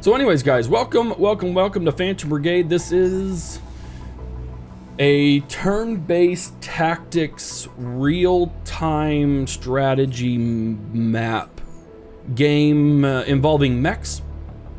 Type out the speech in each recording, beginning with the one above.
So anyways, guys, welcome to Phantom Brigade. This is a turn-based tactics, real-time strategy map game involving mechs.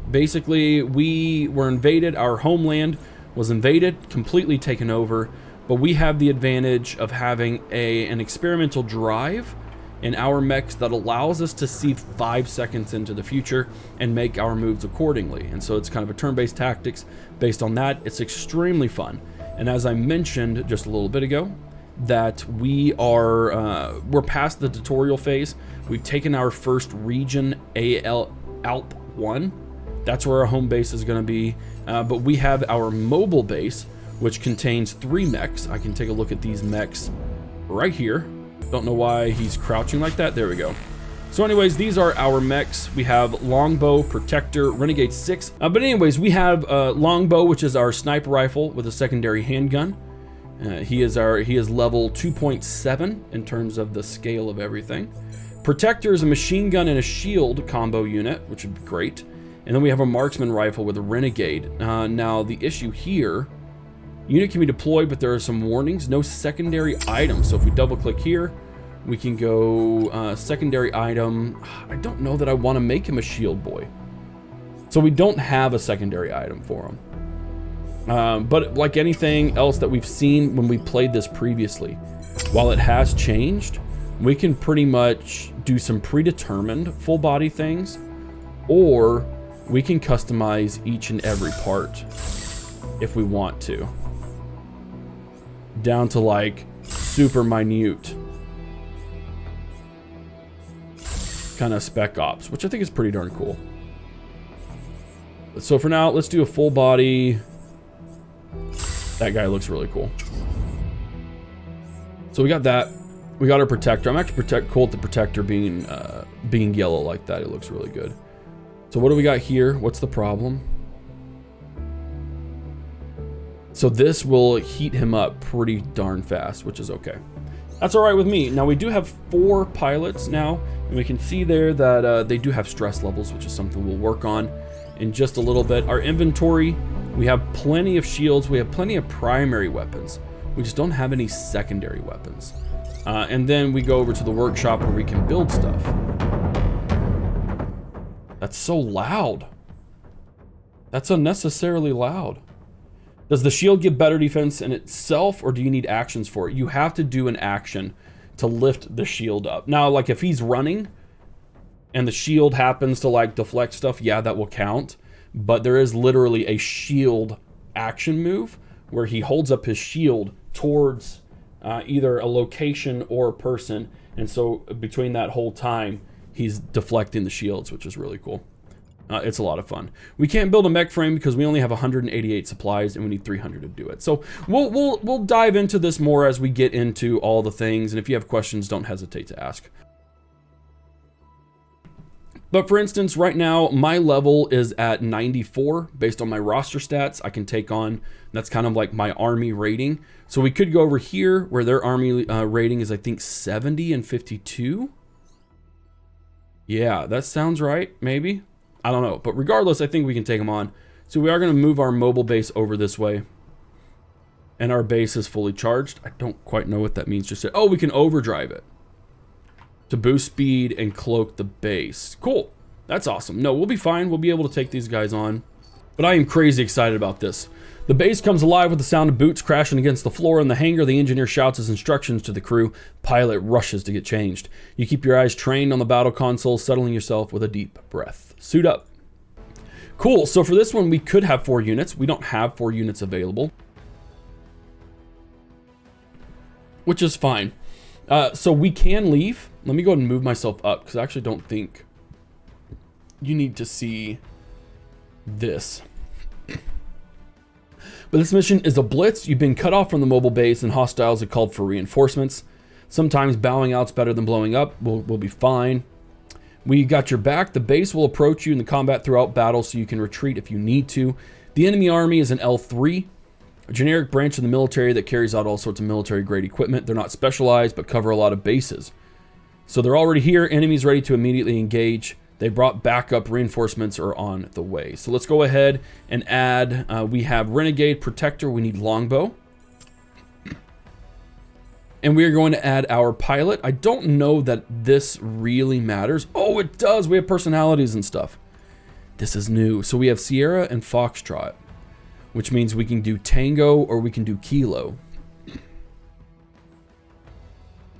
Basically, we were invaded, our homeland was invaded, completely taken over, but we have the advantage of having an experimental drive in our mechs that allows us to see 5 seconds into the future and make our moves accordingly. And so it's kind of a turn-based tactics based on that. It's extremely fun. And as I mentioned just a little bit ago, that we're past the tutorial phase. We've taken our first region, Alp 1. That's where our home base is going to be. But we have our mobile base, which contains 3 mechs. I can take a look at these mechs right here. Don't know why he's crouching like that. There we go. So anyways, these are our mechs. We have Longbow, Protector, Renegade 6. But anyways, we have Longbow, which is our sniper rifle with a secondary handgun. He is level 2.7 in terms of the scale of everything. Protector is a machine gun and a shield combo unit, which would be great. And then we have a marksman rifle with a Renegade. Now the issue here, unit can be deployed, but there are some warnings. No secondary items. So if we double click here, we can go secondary item. I don't know that I want to make him a shield boy. So we don't have a secondary item for him. But like anything else that we've seen when we played this previously, while it has changed, we can pretty much do some predetermined full body things, or we can customize each and every part if we want to, down to like super minute kind of spec ops, which I think is pretty darn cool. So for now, let's do a full body. That guy looks really cool. So we got that. We got our protector. I'm actually cool with the protector being yellow like that. It looks really good. So what do we got here? What's the problem? So this will heat him up pretty darn fast, which is okay. That's all right with me. Now we do have 4 pilots now, and we can see there that they do have stress levels, which is something we'll work on in just a little bit. Our inventory, we have plenty of shields. We have plenty of primary weapons. We just don't have any secondary weapons. And then we go over to the workshop where we can build stuff. That's so loud. That's unnecessarily loud. Does the shield give better defense in itself, or do you need actions for it? You have to do an action to lift the shield up. Now, like if he's running and the shield happens to like deflect stuff, yeah, that will count. But there is literally a shield action move where he holds up his shield towards either a location or a person. And so between that whole time, he's deflecting the shields, which is really cool. It's a lot of fun. We can't build a mech frame because we only have 188 supplies and we need 300 to do it. So we'll dive into this more as we get into all the things. And if you have questions, don't hesitate to ask. But for instance, right now, my level is at 94 based on my roster stats. I can take on, that's kind of like my army rating. So we could go over here where their army rating is, I think, 70 and 52. Yeah, that sounds right, maybe. I don't know, but regardless, I think we can take them on. So we are going to move our mobile base over this way. And our base is fully charged. I don't quite know what that means just yet. Oh, we can overdrive it to boost speed and cloak the base. Cool. That's awesome. No, we'll be fine. We'll be able to take these guys on. But I am crazy excited about this. The base comes alive with the sound of boots crashing against the floor in the hangar. The engineer shouts his instructions to the crew. Pilot rushes to get changed. You keep your eyes trained on the battle console, settling yourself with a deep breath. Suit up. Cool. So for this one, we could have 4 units. We don't have 4 units available, which is fine. So we can leave. Let me go ahead and move myself up because I actually don't think you need to see this. But this mission is a blitz. You've been cut off from the mobile base and hostiles have called for reinforcements. Sometimes bowing out's better than blowing up. We'll be fine. We got your back. The base will approach you in the combat throughout battle so you can retreat if you need to. The enemy army is an L3, a generic branch of the military that carries out all sorts of military grade equipment. They're not specialized but cover a lot of bases. So they're already here. Enemies ready to immediately engage. They brought backup reinforcements are on the way. So let's go ahead and add, we have Renegade, Protector, we need Longbow. And we are going to add our pilot. I don't know that this really matters. Oh, it does. We have personalities and stuff. This is new. So we have Sierra and Foxtrot, which means we can do Tango or we can do Kilo.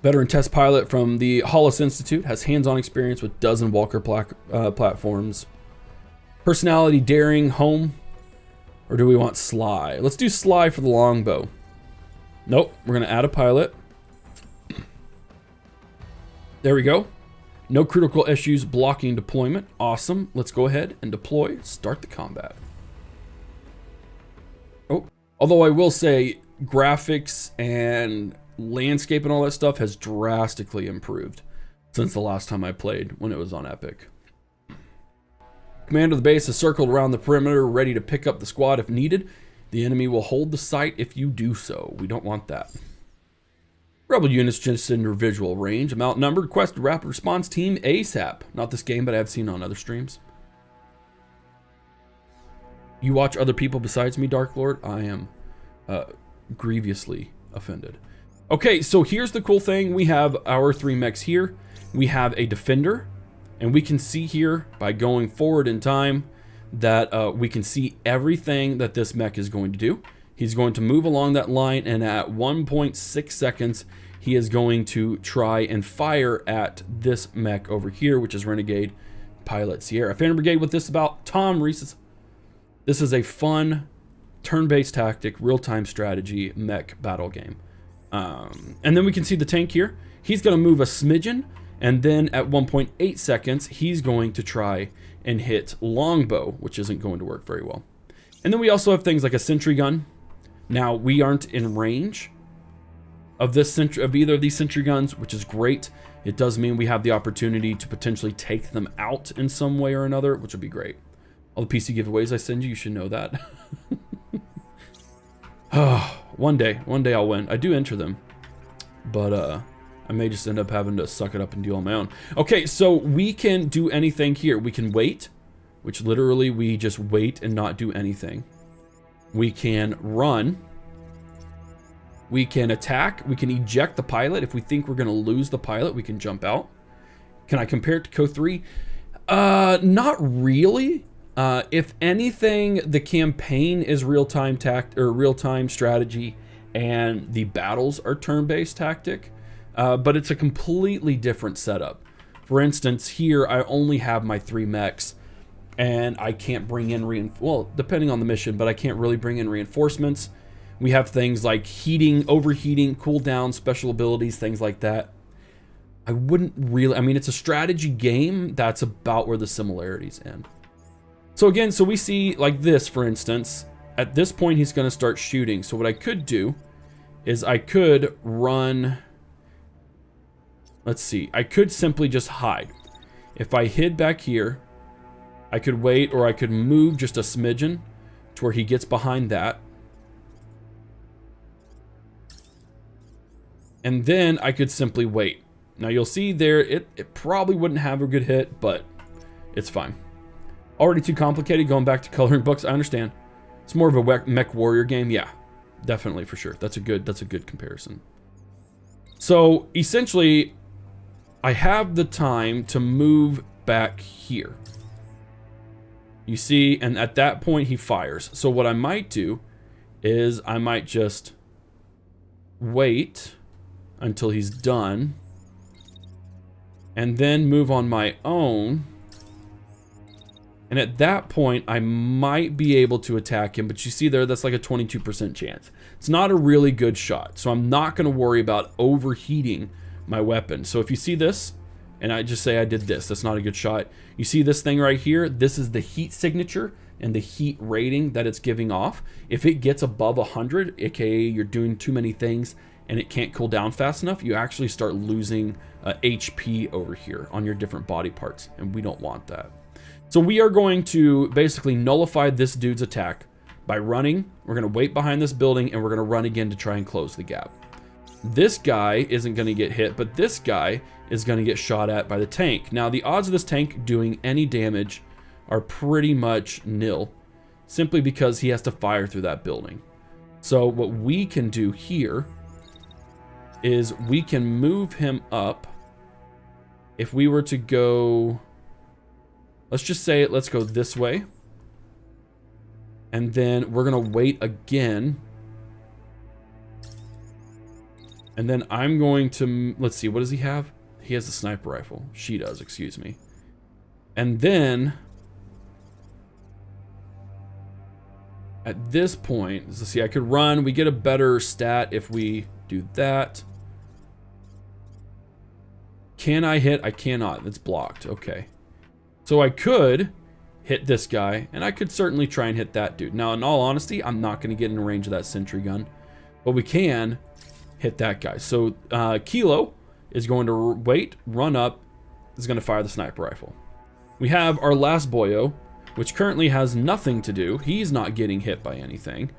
Veteran test pilot from the Hollis Institute, has hands-on experience with dozen Walker platforms. Personality, daring, home, or do we want Sly? Let's do Sly for the longbow. Nope, we're gonna add a pilot. There we go. No critical issues blocking deployment. Awesome. Let's go ahead and deploy. Start the combat. Oh, although I will say graphics and landscape and all that stuff has drastically improved since the last time I played when it was on Epic. Command of the base is circled around the perimeter, ready to pick up the squad if needed. The enemy will hold the site if you do so. We don't want that. Rebel units just in your visual range. I'm outnumbered. Request a rapid response team ASAP. Not this game, but I have seen on other streams. You watch other people besides me, Dark Lord? I am grievously offended. Okay, so here's the cool thing. We have our 3 mechs here. We have a defender, and we can see here by going forward in time that we can see everything that this mech is going to do. He's going to move along that line, and at 1.6 seconds, he is going to try and fire at this mech over here, which is Renegade Pilot Sierra. Phantom Brigade with this about Tom Reese's. This is a fun turn-based tactic, real-time strategy mech battle game. And then we can see the tank here. He's going to move a smidgen, and then at 1.8 seconds, he's going to try and hit longbow, which isn't going to work very well. And then we also have things like a sentry gun. Now, we aren't in range of either of these sentry guns, which is great. It does mean we have the opportunity to potentially take them out in some way or another, which would be great. All the PC giveaways I send you, you should know that. One day I'll win. I do enter them, but I may just end up having to suck it up and do on my own. Okay, so we can do anything here. We can wait, which literally we just wait and not do anything. We can run. We can attack. We can eject the pilot. If we think we're going to lose the pilot, we can jump out. Can I compare it to Co 3? Not really. If anything, the campaign is real-time real-time strategy, and the battles are turn-based tactic. But it's a completely different setup. For instance, here I only have my 3 mechs. And I can't bring in well, depending on the mission, but I can't really bring in reinforcements. We have things like heating, overheating, cooldown, special abilities, things like that. I wouldn't really, I mean, it's a strategy game. That's about where the similarities end. So again, so we see like this, for instance, at this point, he's going to start shooting. So what I could do is I could run, let's see, I could simply just hide. If I hid back here, I could wait, or I could move just a smidgen to where he gets behind that. And then I could simply wait. Now you'll see there, it probably wouldn't have a good hit, but it's fine. Already too complicated going back to coloring books, I understand. It's more of a mech warrior game, yeah. Definitely, for sure. That's a good comparison. So essentially, I have the time to move back here. You see, and at that point he fires. So what I might do is I might just wait until he's done and then move on my own. And at that point, I might be able to attack him, but you see there, that's like a 22% chance. It's not a really good shot, so I'm not going to worry about overheating my weapon. So if you see this, and I just say I did this, that's not a good shot. You see this thing right here? This is the heat signature and the heat rating that it's giving off. If it gets above 100, aka you're doing too many things and it can't cool down fast enough, you actually start losing HP over here on your different body parts, and we don't want that. So we are going to basically nullify this dude's attack by running. We're going to wait behind this building, and we're going to run again to try and close the gap. This guy isn't going to get hit, but this guy is going to get shot at by the tank. Now, the odds of this tank doing any damage are pretty much nil, simply because he has to fire through that building. So what we can do here is we can move him up. If we were to go, let's just say let's go this way. And then we're going to wait again. And then I'm going to, let's see, what does he have? He has a sniper rifle. She does, excuse me. And then at this point, let's see, I could run. We get a better stat if we do that. Can I hit? I cannot. It's blocked. Okay. So I could hit this guy, and I could certainly try and hit that dude. Now, in all honesty, I'm not going to get in range of that sentry gun, but we can hit that guy. So Kilo is going to wait, run up, is going to fire the sniper rifle. We have our last boyo, which currently has nothing to do. He's not getting hit by anything.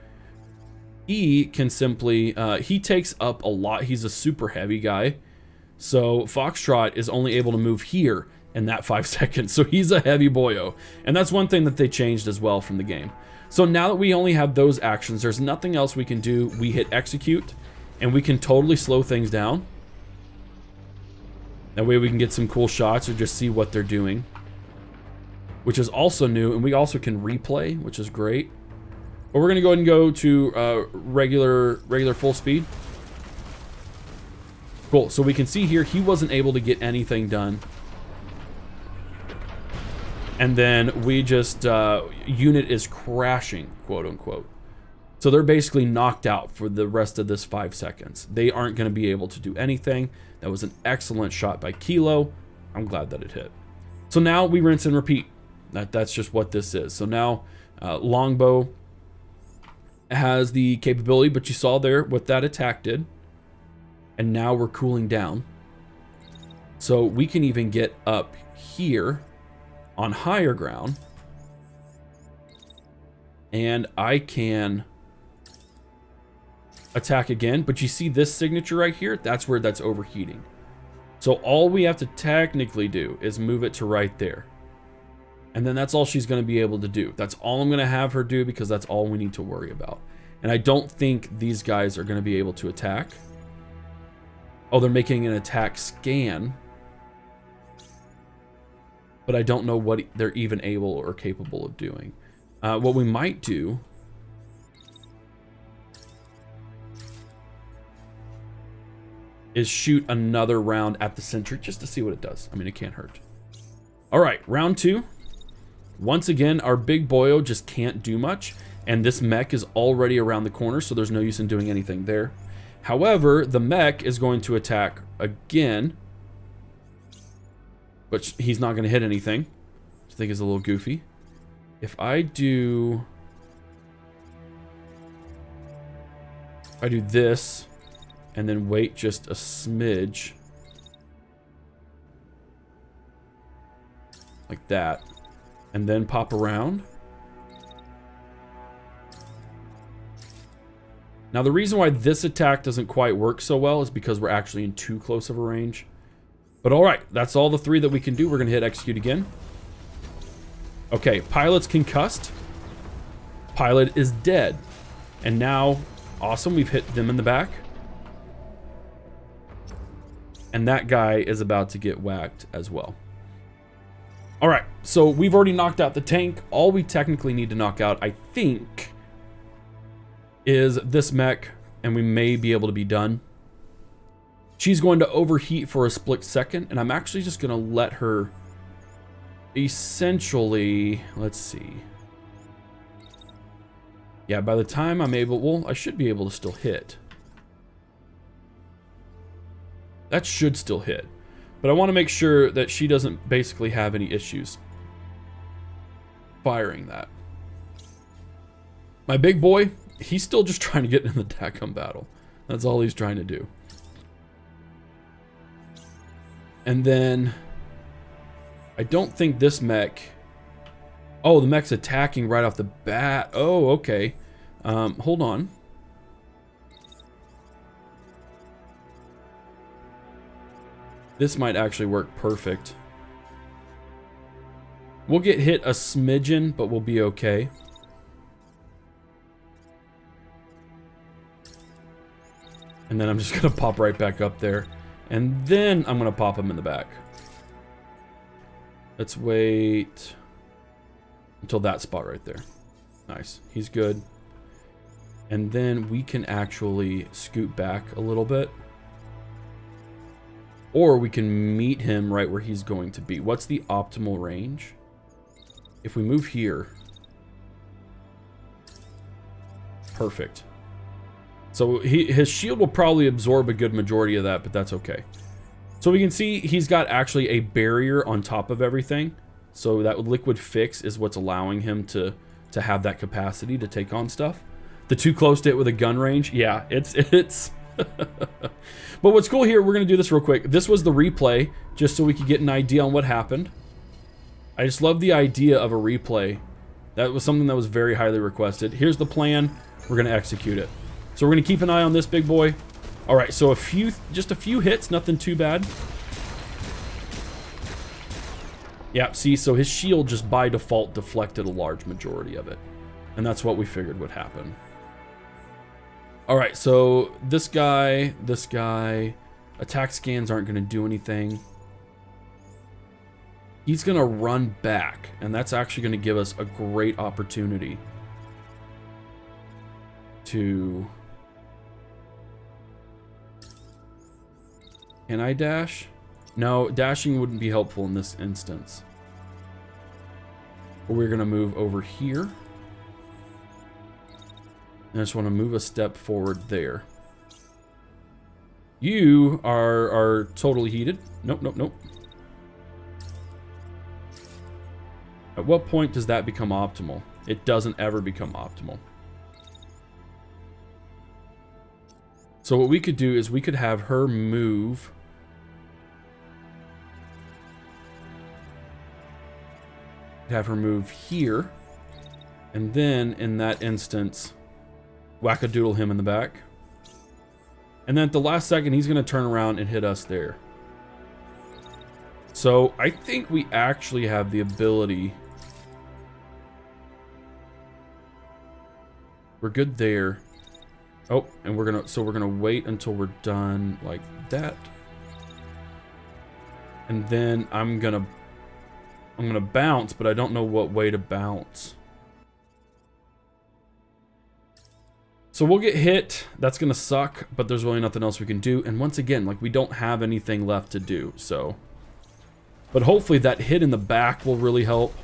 He can simply, he takes up a lot. He's a super heavy guy. So Foxtrot is only able to move here in that 5 seconds. So he's a heavy boyo. And that's one thing that they changed as well from the game. So now that we only have those actions, there's nothing else we can do. We hit execute and we can totally slow things down. That way we can get some cool shots or just see what they're doing, which is also new. And we also can replay, which is great. But we're going to go ahead and go to regular full speed. Cool. So we can see here he wasn't able to get anything done. And then we just, unit is crashing, quote unquote. So they're basically knocked out for the rest of this 5 seconds. They aren't going to be able to do anything. That was an excellent shot by Kilo. I'm glad that it hit. So now we rinse and repeat. That's just what this is. So now Longbow has the capability, but you saw there what that attack did. And now we're cooling down. So we can even get up here on higher ground. And I can attack again. But you see this signature right here? That's where that's overheating. So all we have to technically do is move it to right there. And then that's all she's going to be able to do. That's all I'm going to have her do because that's all we need to worry about. And I don't think these guys are going to be able to attack. Oh, they're making an attack scan. But I don't know what they're even able or capable of doing. What we might do is shoot another round at the sentry just to see what it does. I mean, it can't hurt. All right, round 2. Once again, our big boyo just can't do much. And this mech is already around the corner, so there's no use in doing anything there. However, the mech is going to attack again. But he's not going to hit anything, which I think is a little goofy. If I do this and then wait just a smidge like that and then pop around. Now the reason why this attack doesn't quite work so well is because we're actually in too close of a range. But all right, that's all the 3 that we can do. We're going to hit execute again. Okay, pilot's concussed. Pilot is dead. And now, awesome, we've hit them in the back. And that guy is about to get whacked as well. All right, so we've already knocked out the tank. All we technically need to knock out, I think, is this mech, and we may be able to be done. She's going to overheat for a split second, and I'm actually just going to let her essentially, let's see. Yeah, by the time I'm able, well, I should be able to still hit. That should still hit. But I want to make sure that she doesn't basically have any issues firing that. My big boy, he's still just trying to get in the TACOM battle. That's all he's trying to do. And then I don't think this mech. Oh, the mech's attacking right off the bat. Oh, okay. Hold on. This might actually work perfect. We'll get hit a smidgen, but we'll be okay. And then I'm just gonna pop right back up there. And then I'm gonna pop him in the back. Let's wait until that spot right there. Nice, he's good. And then we can actually scoot back a little bit. Or we can meet him right where he's going to be. What's the optimal range? If we move here. Perfect. So his shield will probably absorb a good majority of that, but that's okay. So we can see he's got actually a barrier on top of everything. So that liquid fix is what's allowing him to have that capacity to take on stuff. The too close to it with a gun range, yeah, it's But what's cool here, we're gonna do this real quick. This was the replay, just so we could get an idea on what happened. I just love the idea of a replay. That was something that was very highly requested. Here's the plan, we're gonna execute it. So we're gonna keep an eye on this big boy. All right, so just a few hits, nothing too bad. Yeah, see, so his shield just by default deflected a large majority of it. And that's what we figured would happen. All right, this guy, attack scans aren't gonna do anything. He's gonna run back, and that's actually gonna give us a great opportunity to... Can I dash? No, dashing wouldn't be helpful in this instance. But we're gonna move over here. I just want to move a step forward there. You are totally heated. Nope, nope, nope. At what point does that become optimal? It doesn't ever become optimal. So what we could do is we could have her move. Have her move here. And then in that instance... wackadoodle him in the back. And then at the last second, he's going to turn around and hit us there. So I think we actually have the ability. We're good there. Oh, and we're gonna wait until we're done like that. And then I'm gonna bounce, but I don't know what way to bounce. So we'll get hit, that's gonna suck, but there's really nothing else we can do. And once again, like, we don't have anything left to do, so. But hopefully that hit in the back will really help.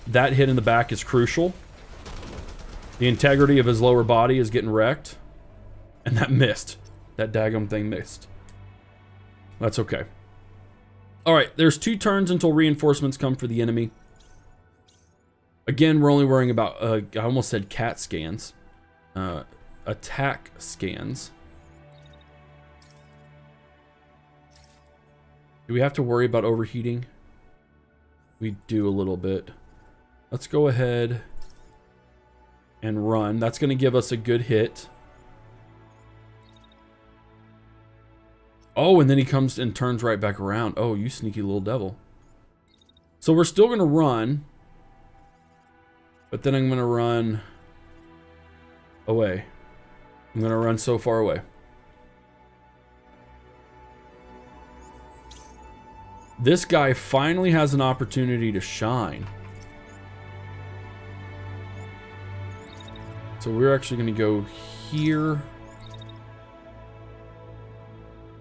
That hit in the back is crucial. The integrity of his lower body is getting wrecked. And that missed. That daggum thing missed. That's okay. Alright, there's 2 turns until reinforcements come for the enemy. Again, we're only worrying about, I almost said cat scans. Attack scans. Do we have to worry about overheating? We do a little bit. Let's go ahead and run. That's going to give us a good hit. Oh, and then he comes and turns right back around. Oh, you sneaky little devil. So we're still going to run. But then I'm going to run away. I'm going to run so far away. This guy finally has an opportunity to shine. So we're actually going to go here.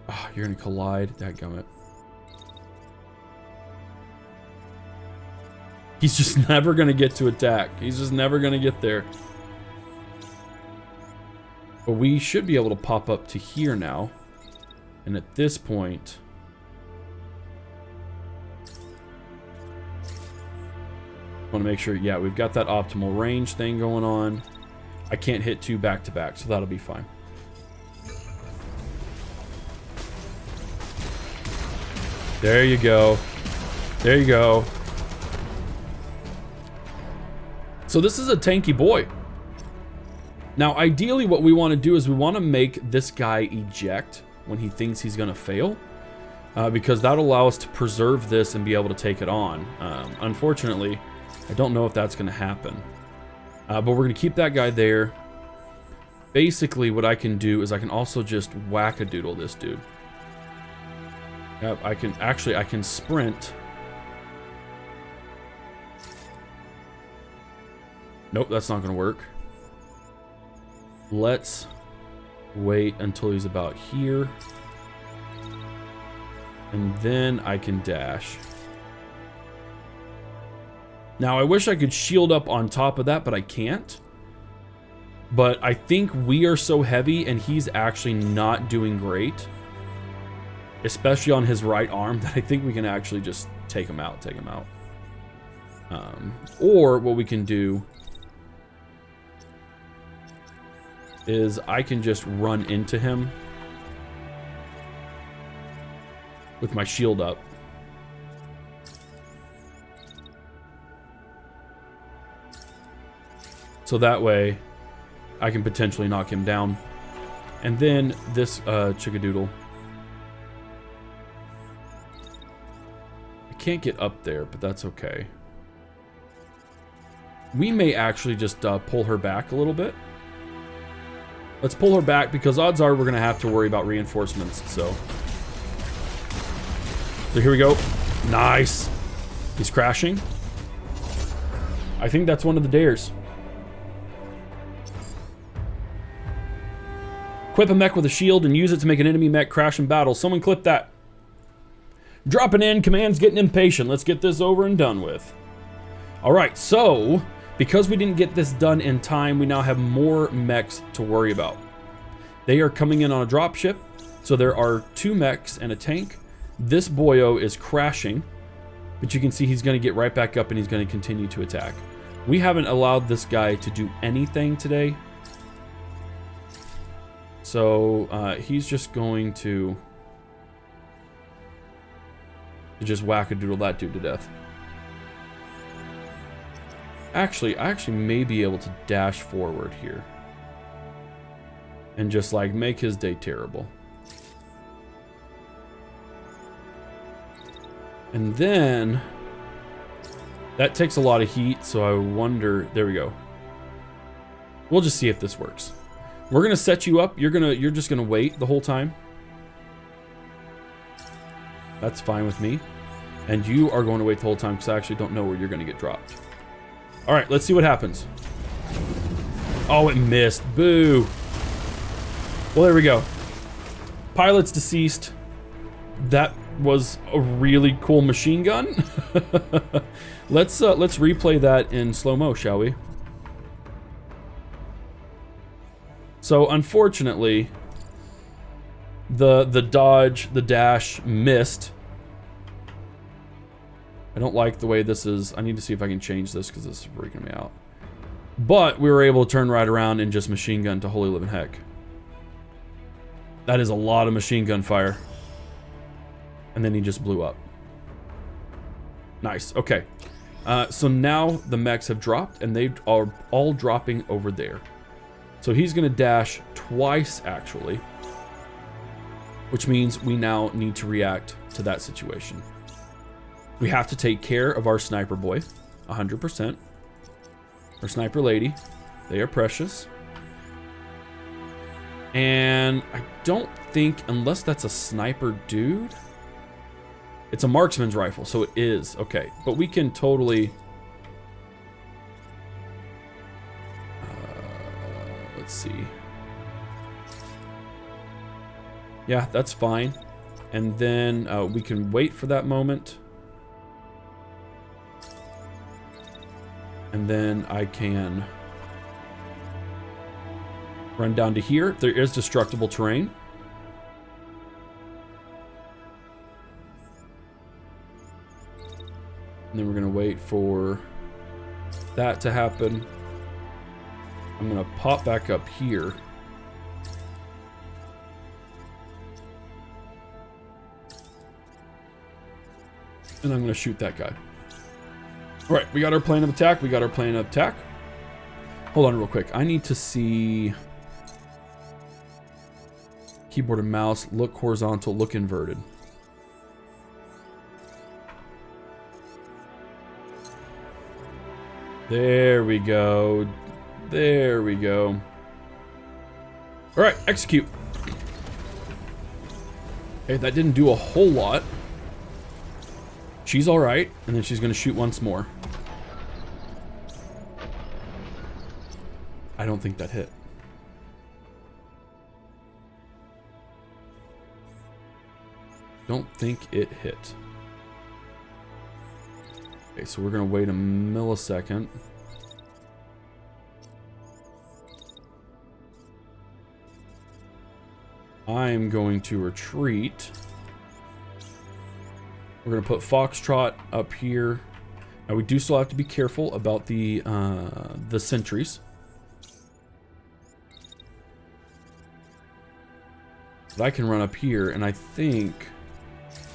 Oh, you're going to collide. Dadgummit. He's just never going to get to attack. He's just never going to get there. But we should be able to pop up to here now. And at this point... I want to make sure, yeah, we've got that optimal range thing going on. I can't hit 2 back to back, so that'll be fine. There you go. There you go. So this is a tanky boy. Now, ideally, what we want to do is we want to make this guy eject when he thinks he's going to fail. because that'll allow us to preserve this and be able to take it on. Unfortunately, I don't know if that's going to happen. But we're going to keep that guy there. Basically, what I can do is I can also just whack-a-doodle this dude. Yep, I can sprint. Nope, that's not going to work. Let's wait until he's about here. And then I can dash. Now, I wish I could shield up on top of that, but I can't. But I think we are so heavy and he's actually not doing great, especially on his right arm, that I think we can actually just take him out. Or what we can do is I can just run into him with my shield up. So that way I can potentially knock him down. And then this chickadoodle. I can't get up there, but that's okay. We may actually just pull her back a little bit. Let's pull her back because odds are we're going to have to worry about reinforcements. So here we go. Nice. He's crashing. I think that's one of the dares. Equip a mech with a shield and use it to make an enemy mech crash in battle. Someone clip that. Dropping in, command's getting impatient. Let's get this over and done with. All right, so because we didn't get this done in time, we now have more mechs to worry about. They are coming in on a dropship, so there are 2 mechs and a tank. This boyo is crashing, but you can see he's going to get right back up and he's going to continue to attack. We haven't allowed this guy to do anything today. So he's just going to just whack-a-doodle that dude to death. Actually, I may be able to dash forward here and just like make his day terrible. And then that takes a lot of heat, so I wonder, there we go. We'll just see if this works. We're gonna set you up. You're just gonna wait the whole time. That's fine with me. And you are going to wait the whole time because I actually don't know where you're gonna get dropped. All right, let's see what happens. Oh, it missed. Boo. Well, there we go. Pilot's deceased. That was a really cool machine gun. Let's replay that in slow-mo, shall we? So unfortunately, the dash missed. I don't like the way this is. I need to see if I can change this because this is freaking me out. But we were able to turn right around and just machine gun to holy living heck. That is a lot of machine gun fire. And then he just blew up. Nice. Okay. So now the mechs have dropped and they are all dropping over there. So he's going to dash twice, actually, which means we now need to react to that situation. We have to take care of our sniper boy, 100%. Our sniper lady, they are precious. And I don't think, unless that's a sniper dude, it's a marksman's rifle, so it is. Okay, but we can totally... let's see. Yeah, that's fine. And then we can wait for that moment. And then I can run down to here. There is destructible terrain. And then we're going to wait for that to happen. I'm going to pop back up here. And I'm going to shoot that guy. All right, we got our plan of attack. Hold on real quick. I need to see keyboard and mouse. Look horizontal, look inverted. There we go. There we go. All right, execute. Okay, that didn't do a whole lot. She's all right, and then she's gonna shoot once more. I don't think that hit. Don't think it hit. Okay, so we're gonna wait a millisecond. I'm going to retreat. We're gonna put Foxtrot up here. Now we do still have to be careful about the sentries. But I can run up here, and I think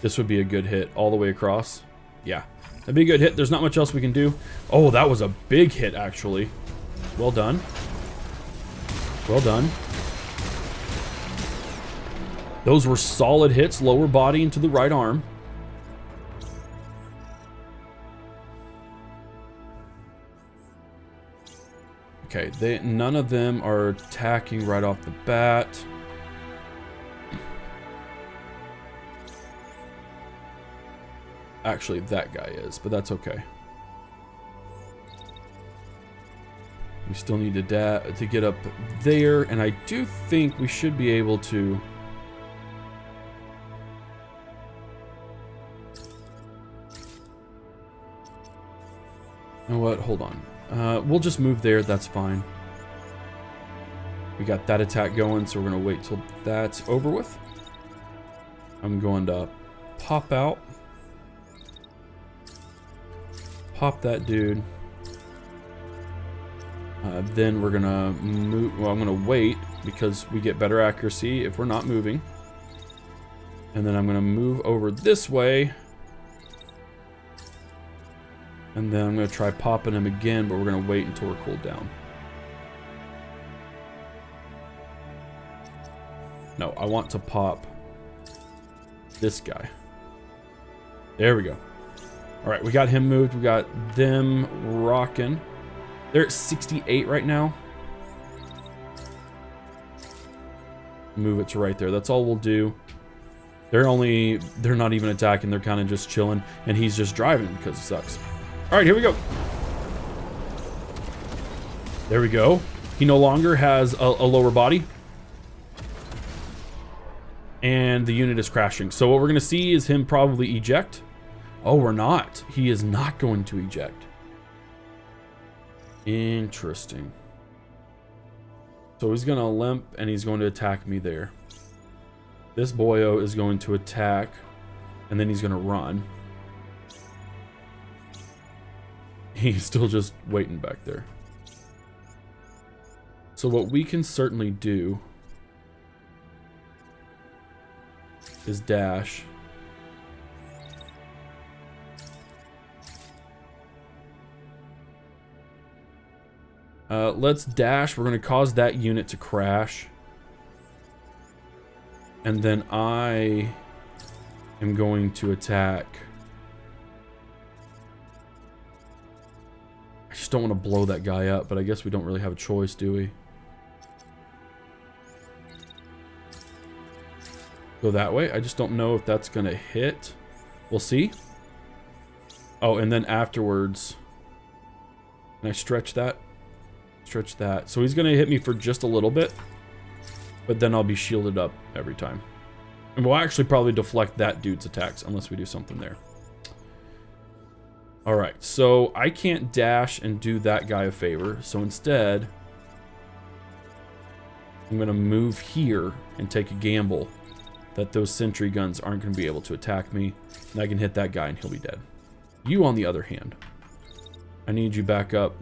this would be a good hit all the way across. Yeah, that'd be a good hit. There's not much else we can do. Oh, that was a big hit, actually. Well done. Well done. Those were solid hits, lower body into the right arm. Okay, none of them are attacking right off the bat. Actually, that guy is, but that's okay. We still need to get up there, and I do think we should be able to... You know what? Hold on. We'll just move there. That's fine. We got that attack going, so we're going to wait till that's over with. I'm going to pop out. Pop that dude. Then we're going to move. Well, I'm going to wait because we get better accuracy if we're not moving. And then I'm going to move over this way. And then I'm going to try popping him again, but we're going to wait until we're cooled down. No, I want to pop this guy. There we go. All right, we got him moved. We got them rocking. They're at 68 right now. Move it to right there. That's all we'll do. They're not even attacking. They're kind of just chilling. And he's just driving because it sucks. All right, here we go. There we go. He no longer has a lower body. And the unit is crashing. So what we're going to see is him probably eject. Oh, we're not. He is not going to eject. Interesting. So he's going to limp and he's going to attack me there. This boyo is going to attack and then he's going to run. He's still just waiting back there. So what we can certainly do is dash. Let's dash. We're going to cause that unit to crash. And then I am going to attack. I just don't want to blow that guy up, but I guess we don't really have a choice, do we? Go that way. I just don't know if that's going to hit. We'll see. Oh, and then afterwards, can I stretch that? Stretch that. So he's going to hit me for just a little bit, but then I'll be shielded up every time. And we'll actually probably deflect that dude's attacks unless we do something there. All right, so I can't dash and do that guy a favor. So instead, I'm going to move here and take a gamble that those sentry guns aren't going to be able to attack me. And I can hit that guy and he'll be dead. You, on the other hand, I need you back up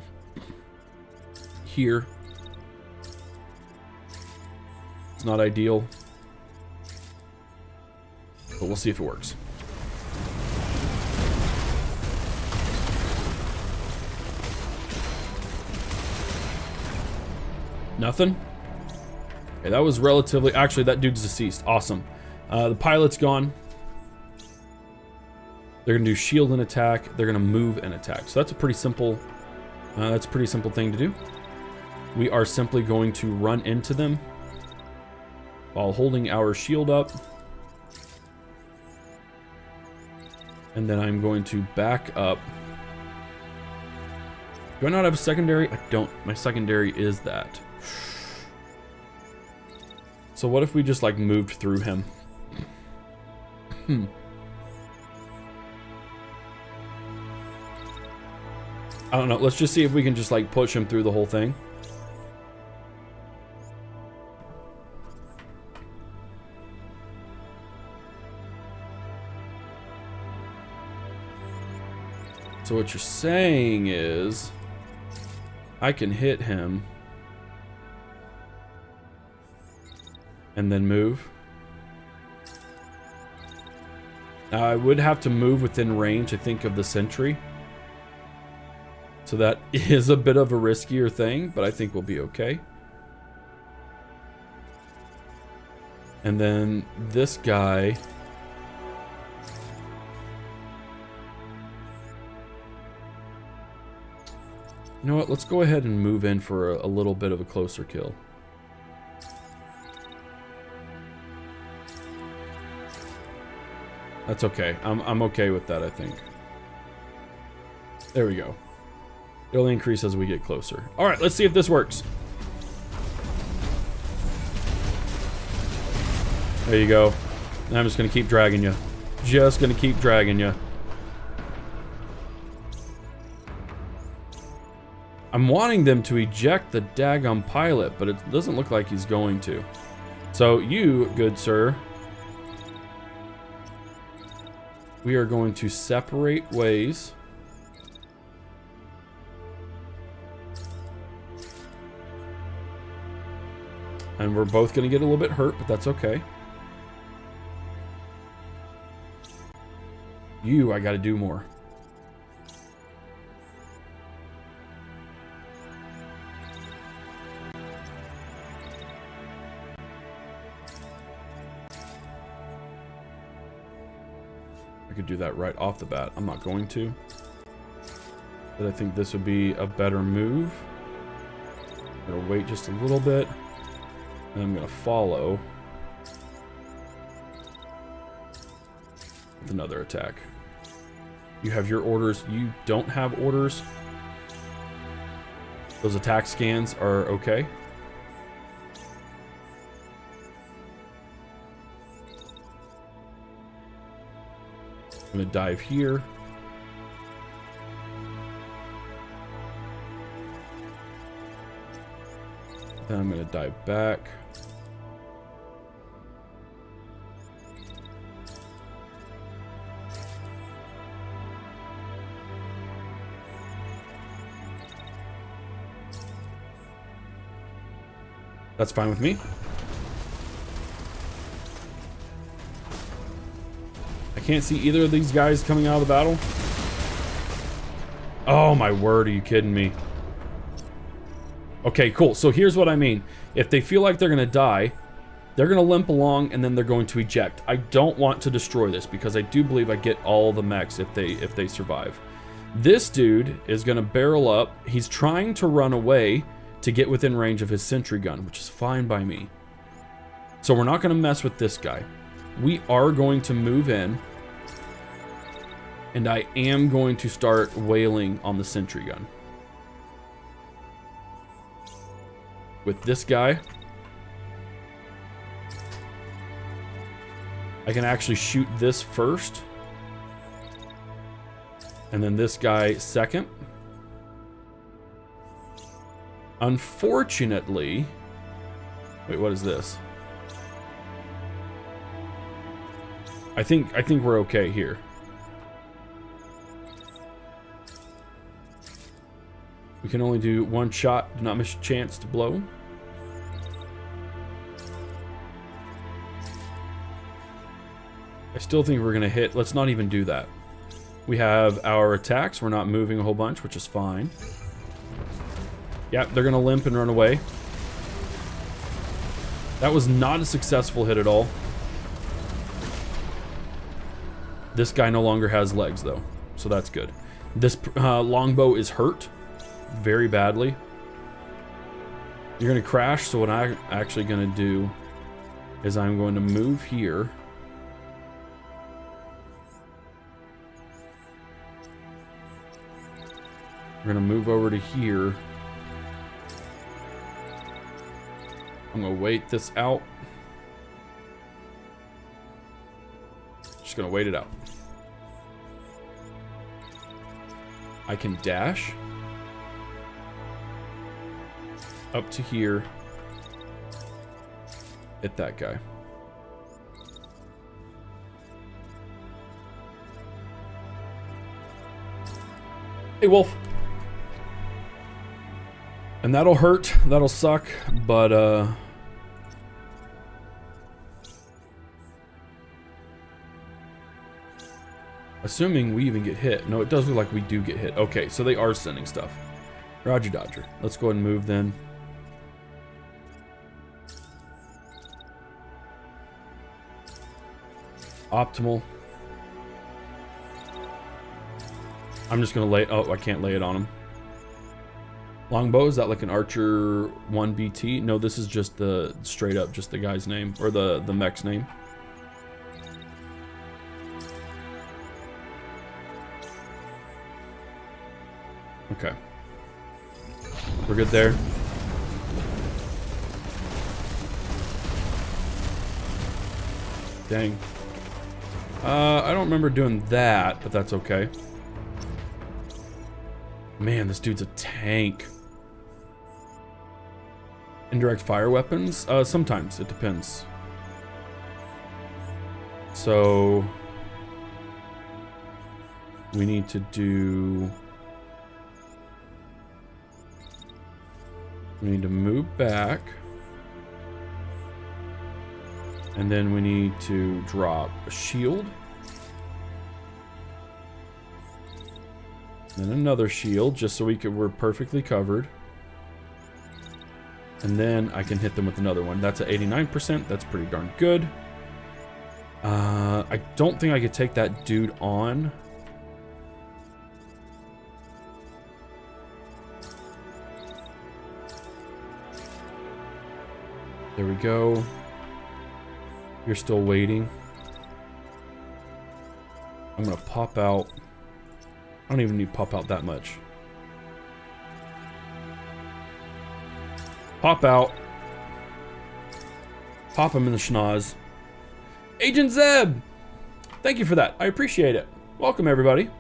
here. It's not ideal, but we'll see if it works. Nothing? Okay, that was relatively... Actually, that dude's deceased. Awesome. The pilot's gone. They're going to do shield and attack. They're going to move and attack. So that's a pretty simple That's a pretty simple thing to do. We are simply going to run into them while holding our shield up. And then I'm going to back up. Do I not have a secondary? I don't. My secondary is that. So what if we just like moved through him? I don't know. Let's just see if we can just like push him through the whole thing. So what you're saying is I can hit him and then move. Now I would have to move within range, I think, of the sentry. So that is a bit of a riskier thing, but I think we'll be okay. And then this guy. You know what? Let's go ahead and move in for a little bit of a closer kill. That's okay. I'm okay with that, I think. There we go. It'll increase as we get closer. All right, let's see if this works. There you go. And I'm just gonna keep dragging you. Just gonna keep dragging you. I'm wanting them to eject the daggum pilot, but it doesn't look like he's going to. So you, good sir, we are going to separate ways. And we're both going to get a little bit hurt, but that's okay. You, I got to do more. I could do that right off the bat. I'm not going to. But I think this would be a better move. I'm going to wait just a little bit. And I'm going to follow with another attack. You have your orders. You don't have orders. Those attack scans are okay. I'm going to dive here. Then I'm going to dive back. That's fine with me. I can't see either of these guys coming out of the battle. Oh my word, are you kidding me? Okay, cool. So here's what I mean. If they feel like they're going to die, they're going to limp along and then they're going to eject. I don't want to destroy this because I do believe I get all the mechs if they survive. This dude is going to barrel up. He's trying to run away to get within range of his sentry gun, which is fine by me. So we're not going to mess with this guy. We are going to move in. And I am going to start wailing on the sentry gun. With this guy, I can actually shoot this first. And then this guy second. Unfortunately, wait, what is this? I think we're okay here. We can only do one shot, do not miss a chance to blow. I still think we're gonna hit. Let's not even do that. We have our attacks. We're not moving a whole bunch, which is fine. Yep, they're gonna limp and run away. That was not a successful hit at all. This guy no longer has legs though, so that's good. This longbow is hurt. very badly. You're gonna crash, so what I'm actually gonna do is I'm going to move here. We're gonna move over to here. I'm gonna wait this out. Just gonna wait it out. I can dash up to here. Hit that guy. Hey, Wolf. And that'll hurt. That'll suck. But, assuming we even get hit. No, it does look like we do get hit. Okay, so they are sending stuff. Roger, Dodger. Let's go ahead and move then. Optimal. I'm just gonna lay. Oh, I can't lay it on him. Longbow, is that like an Archer 1 BT? No, this is just the straight up, just the guy's name or the mech's name. Okay, we're good there. Dang. I don't remember doing that, but that's okay. Man, this dude's a tank. Indirect fire weapons? Sometimes, it depends. So we need to do... We need to move back. And then we need to drop a shield. Then another shield, just so we're perfectly covered. And then I can hit them with another one. That's at 89%. That's pretty darn good. I don't think I could take that dude on. There we go. You're still waiting. I'm gonna pop out. I don't even need to pop out that much. Pop out. Pop him in the schnoz. Agent Zeb! Thank you for that. I appreciate it. Welcome, everybody.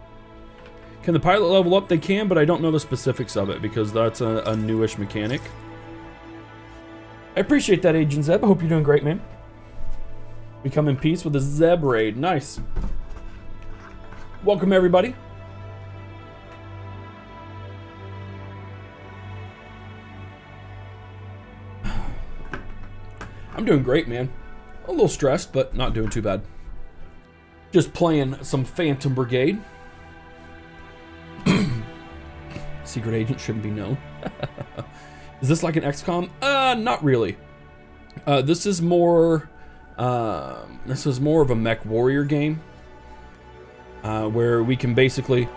Can the pilot level up? They can, but I don't know the specifics of it because that's a newish mechanic. I appreciate that, Agent Zeb. I hope you're doing great, man. We come in peace with a Zeb raid. Nice. Welcome, everybody. I'm doing great, man. A little stressed, but not doing too bad. Just playing some Phantom Brigade. Secret agent shouldn't be known. Is this like an XCOM? Not really. This is more of a mech warrior game. Where we can basically...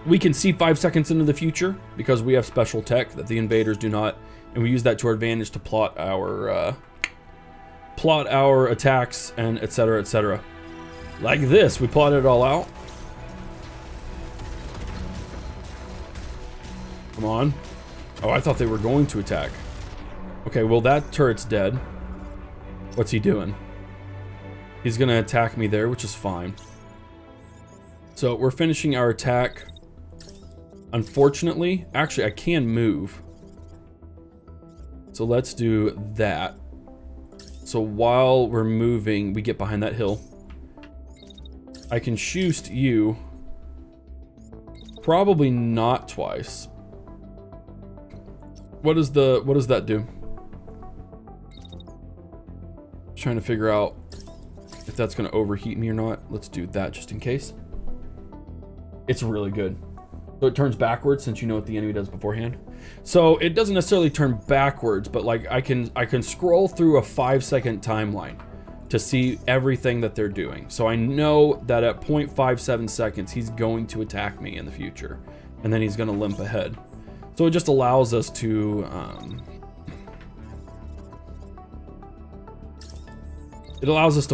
We can see 5 seconds into the future because we have special tech that the invaders do not. And we use that to our advantage to plot our attacks and etc. etc. Like this, we plotted it all out. Come on. Oh, I thought they were going to attack. Okay, well that turret's dead. What's he doing? He's gonna attack me there, which is fine. So we're finishing our attack. Unfortunately, actually I can move. So let's do that. So while we're moving, we get behind that hill. I can shoot you. Probably not twice. What does that do? Trying to figure out if that's gonna overheat me or not. Let's do that just in case. It's really good. So it turns backwards since you know what the enemy does beforehand. So it doesn't necessarily turn backwards, but like I can scroll through a 5-second timeline to see everything that they're doing. So I know that at 0.57 seconds, he's going to attack me in the future. and then he's going to limp ahead. So it just allows us to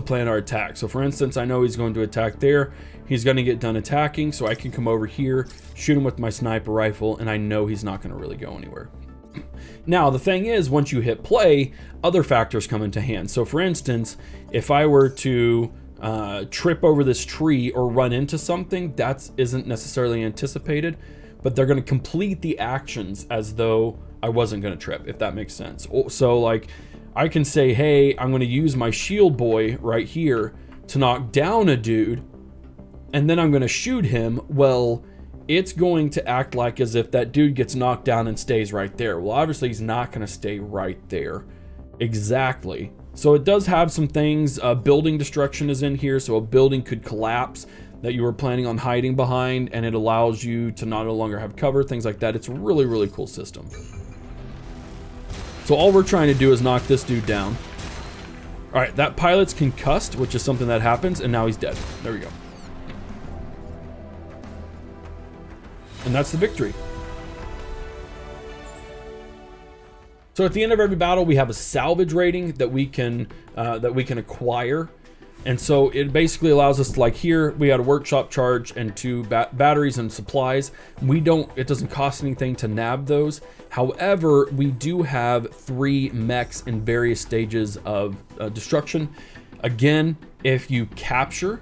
plan our attack. So for instance, I know he's going to attack there. He's going to get done attacking, so I can come over here, shoot him with my sniper rifle, and I know he's not going to really go anywhere. Now, the thing is, once you hit play, other factors come into hand. So for instance, if I were to trip over this tree or run into something, that isn't necessarily anticipated, but they're going to complete the actions as though I wasn't going to trip, if that makes sense. So like, I can say, hey, I'm going to use my shield boy right here to knock down a dude, and then I'm going to shoot him. Well, it's going to act like as if that dude gets knocked down and stays right there. Well, obviously he's not going to stay right there. Exactly. So it does have some things. Building destruction is in here, so a building could collapse that you were planning on hiding behind, and it allows you to no longer have cover, things like that. It's a really, really cool system. So all we're trying to do is knock this dude down. All right, that pilot's concussed, which is something that happens, and now he's dead. There we go. And that's the victory. So at the end of every battle, we have a salvage rating that we can acquire. And so it basically allows us to, like here, we had a workshop charge and 2 batteries and supplies. It doesn't cost anything to nab those. However, we do have 3 mechs in various stages of destruction. Again, if you capture,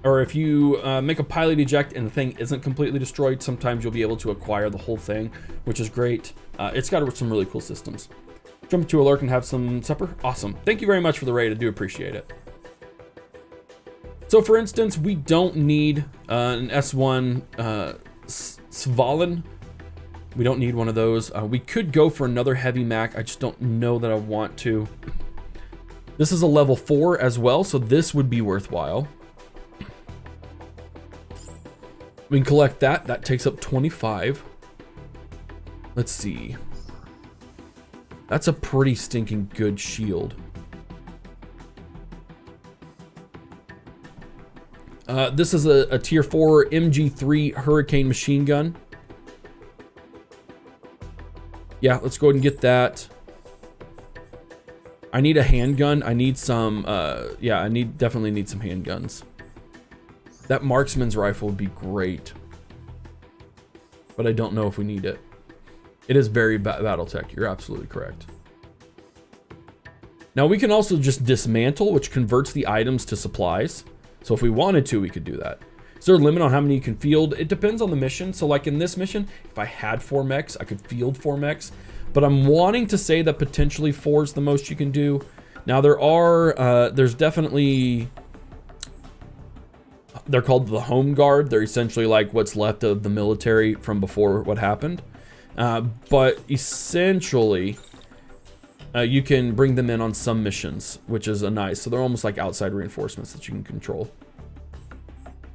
or if you make a pilot eject and the thing isn't completely destroyed, sometimes you'll be able to acquire the whole thing, which is great. It's got some really cool systems. Jump to a lurk and have some supper. Awesome. Thank you very much for the raid. I do appreciate it. So for instance, we don't need an S1 Svalin. We don't need one of those. We could go for another heavy Mac. I just don't know that I want to. This is a level 4 as well, so this would be worthwhile. We can collect that. That takes up 25. Let's see. That's a pretty stinking good shield. This is a tier 4 MG3 Hurricane machine gun. Yeah, let's go ahead and get that. I need a handgun. I need some, yeah, definitely need some handguns. That marksman's rifle would be great, but I don't know if we need it. It is very battle tech. You're absolutely correct. Now we can also just dismantle, which converts the items to supplies. So if we wanted to, we could do that. Is there a limit on how many you can field? It depends on the mission. So like in this mission, if I had 4 mechs, I could field 4 mechs, but I'm wanting to say that potentially 4 is the most you can do. Now there's definitely, they're called the home guard. They're essentially like what's left of the military from before what happened. But essentially, you can bring them in on some missions, which is nice. So they're almost like outside reinforcements that you can control.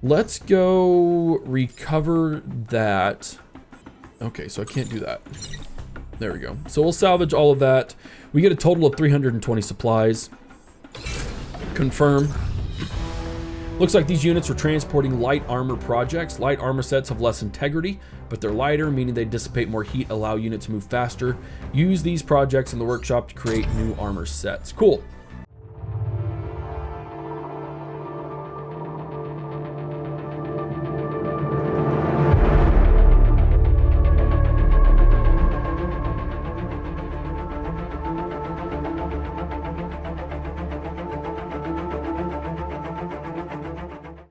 Let's go recover that. Okay, so I can't do that. There we go. So we'll salvage all of that. We get a total of 320 supplies. Confirm. Looks like these units are transporting light armor projects. Light armor sets have less integrity, but they're lighter, meaning they dissipate more heat, allow units to move faster. Use these projects in the workshop to create new armor sets. Cool.